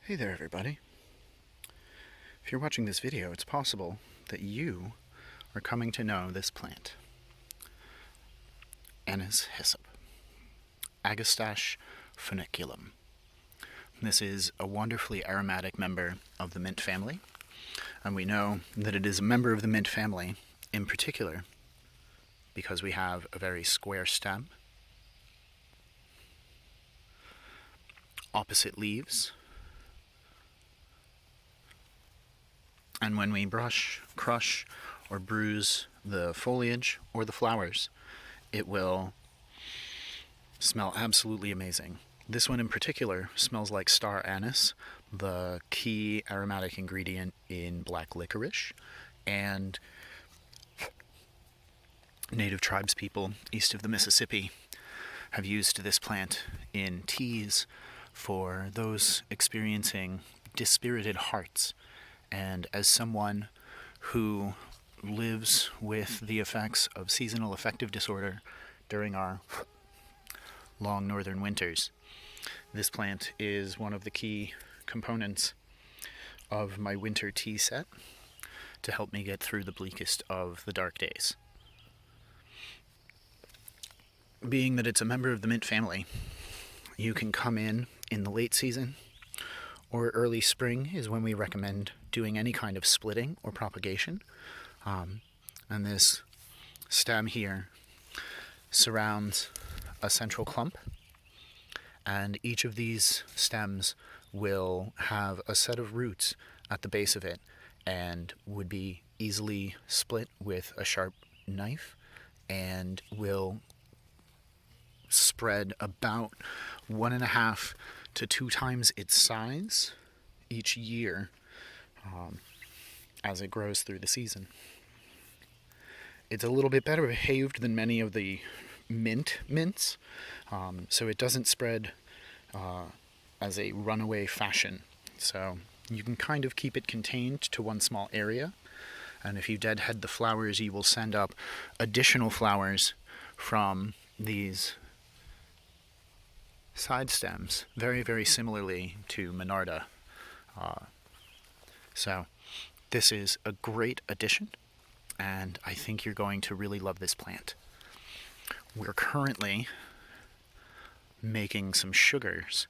Hey there everybody. If you're watching this video, it's possible that you are coming to know this plant. Anise hyssop. Agastache funiculum. This is a wonderfully aromatic member of the mint family, and we know that it is a member of the mint family in particular because we have a very square stem, opposite leaves, and when we brush, crush, or bruise the foliage or the flowers, it will smell absolutely amazing. This one in particular smells like star anise, the key aromatic ingredient in black licorice, and native tribes people east of the Mississippi have used this plant in teas for those experiencing dispirited hearts. And as someone who lives with the effects of seasonal affective disorder during our long northern winters, this plant is one of the key components of my winter tea set to help me get through the bleakest of the dark days. Being that it's a member of the mint family, you can come in the late season or early spring is when we recommend doing any kind of splitting or propagation. And this stem here surrounds a central clump, and each of these stems will have a set of roots at the base of it and would be easily split with a sharp knife and will spread about 1.5 to 2 times its size each year as it grows through the season. It's a little bit better behaved than many of the mints, so it doesn't spread as a runaway fashion. So you can kind of keep it contained to one small area, and if you deadhead the flowers, you will send up additional flowers from these side stems, very, very similarly to Monarda. So this is a great addition, and I think you're going to really love this plant. We're currently making some sugars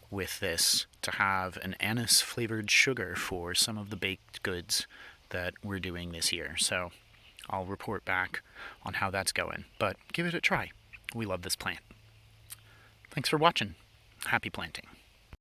with this to have an anise flavored sugar for some of the baked goods that we're doing this year. So I'll report back on how that's going, but give it a try. We love this plant. Thanks for watching. Happy planting.